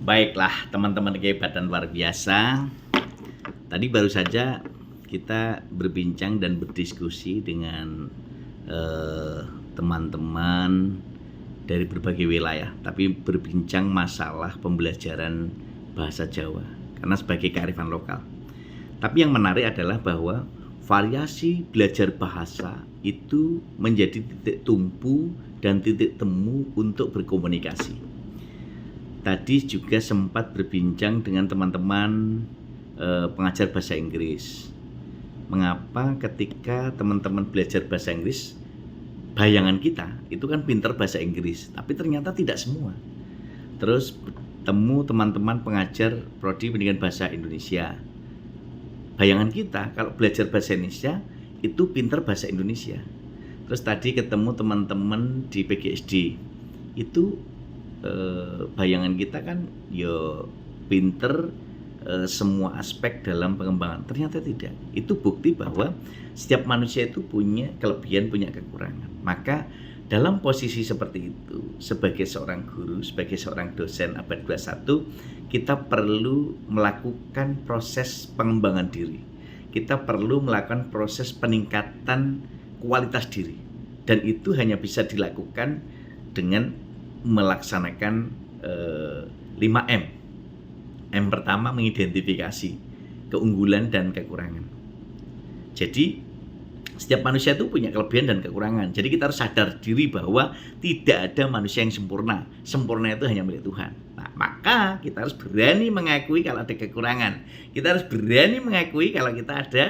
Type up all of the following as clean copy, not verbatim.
Baiklah teman-teman kehebatan luar biasa. Tadi baru saja kita berbincang dan berdiskusi dengan teman-teman dari berbagai wilayah, tapi berbincang masalah pembelajaran bahasa Jawa karena sebagai kearifan lokal. Tapi yang menarik adalah bahwa variasi belajar bahasa itu menjadi titik tumpu dan titik temu untuk berkomunikasi. Tadi juga sempat berbincang dengan teman-teman pengajar bahasa Inggris. Mengapa ketika teman-teman belajar bahasa Inggris, bayangan kita itu kan pintar bahasa Inggris, tapi ternyata tidak semua. Terus temu teman-teman pengajar prodi pendidikan bahasa Indonesia. Bayangan kita kalau belajar bahasa Indonesia itu pintar bahasa Indonesia. Terus tadi ketemu teman-teman di PGSD, itu bayangan kita kan pinter semua aspek dalam pengembangan. Ternyata tidak. Itu bukti bahwa setiap manusia itu punya kelebihan, punya kekurangan. Maka dalam posisi seperti itu, sebagai seorang guru, sebagai seorang dosen abad 21, kita perlu melakukan proses pengembangan diri. Kita perlu melakukan proses peningkatan kualitas diri. Dan itu hanya bisa dilakukan dengan melaksanakan 5M. M pertama, mengidentifikasi keunggulan dan kekurangan. Jadi setiap manusia itu punya kelebihan dan kekurangan. Jadi kita harus sadar diri bahwa tidak ada manusia yang sempurna. Sempurna itu hanya milik Tuhan. Nah, maka kita harus berani mengakui kalau ada kekurangan. Kita harus berani mengakui kalau kita ada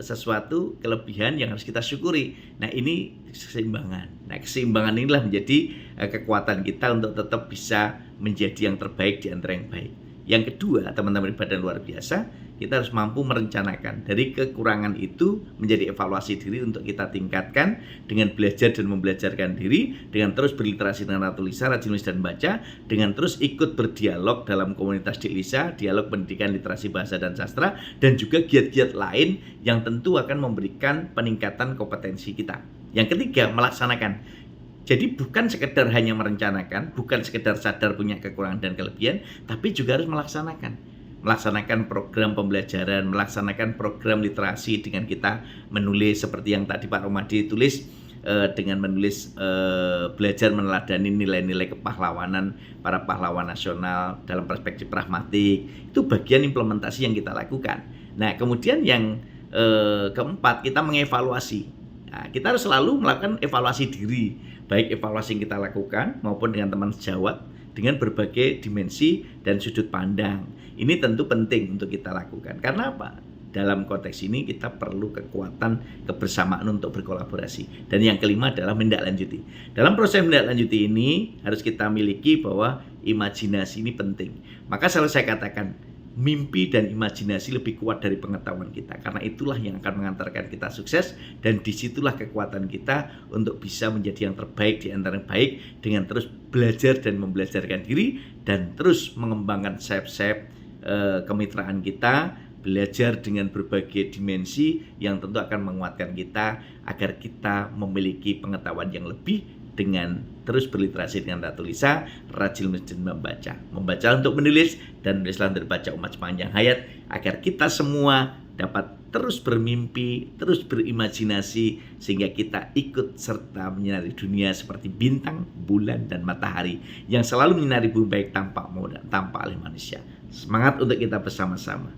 sesuatu kelebihan yang harus kita syukuri. Nah, ini keseimbangan. Nah, keseimbangan inilah menjadi kekuatan kita untuk tetap bisa menjadi yang terbaik di antara yang baik. Yang kedua, teman-teman badan luar biasa, kita harus mampu merencanakan dari kekurangan itu menjadi evaluasi diri untuk kita tingkatkan dengan belajar dan membelajarkan diri, dengan terus berliterasi dengan tulisan, rajin menulis dan baca, dengan terus ikut berdialog dalam komunitas Diklisa, dialog pendidikan literasi bahasa dan sastra, dan juga giat-giat lain yang tentu akan memberikan peningkatan kompetensi kita. Yang ketiga, melaksanakan. Jadi bukan sekedar hanya merencanakan, bukan sekedar sadar punya kekurangan dan kelebihan, tapi juga harus melaksanakan program pembelajaran, melaksanakan program literasi dengan kita menulis seperti yang tadi Pak Romadi tulis, dengan menulis belajar meneladani nilai-nilai kepahlawanan para pahlawan nasional dalam perspektif pragmatik. Itu bagian implementasi yang kita lakukan. Nah, kemudian yang keempat, kita mengevaluasi. Nah, kita harus selalu melakukan evaluasi diri, baik evaluasi yang kita lakukan maupun dengan teman sejawat dengan berbagai dimensi dan sudut pandang. Ini tentu penting untuk kita lakukan. Karena apa? Dalam konteks ini kita perlu kekuatan kebersamaan untuk berkolaborasi. Dan yang kelima adalah menindaklanjuti. Dalam proses menindaklanjuti ini harus kita miliki bahwa imajinasi ini penting. Maka selalu saya katakan, mimpi dan imajinasi lebih kuat dari pengetahuan kita. Karena itulah yang akan mengantarkan kita sukses, dan disitulah kekuatan kita untuk bisa menjadi yang terbaik di antara yang baik, dengan terus belajar dan membelajarkan diri, dan terus mengembangkan sayap-sayap kemitraan kita, belajar dengan berbagai dimensi yang tentu akan menguatkan kita agar kita memiliki pengetahuan yang lebih, dengan terus berliterasi dengan tulisan, rajin menulis dan membaca untuk menulis, dan menulislah untuk baca umat sepanjang hayat, agar kita semua dapat terus bermimpi, terus berimajinasi, sehingga kita ikut serta menyinari dunia seperti bintang, bulan, dan matahari yang selalu menyinari bumi baik tanpa mau dan tanpa oleh manusia. Semangat untuk kita bersama-sama.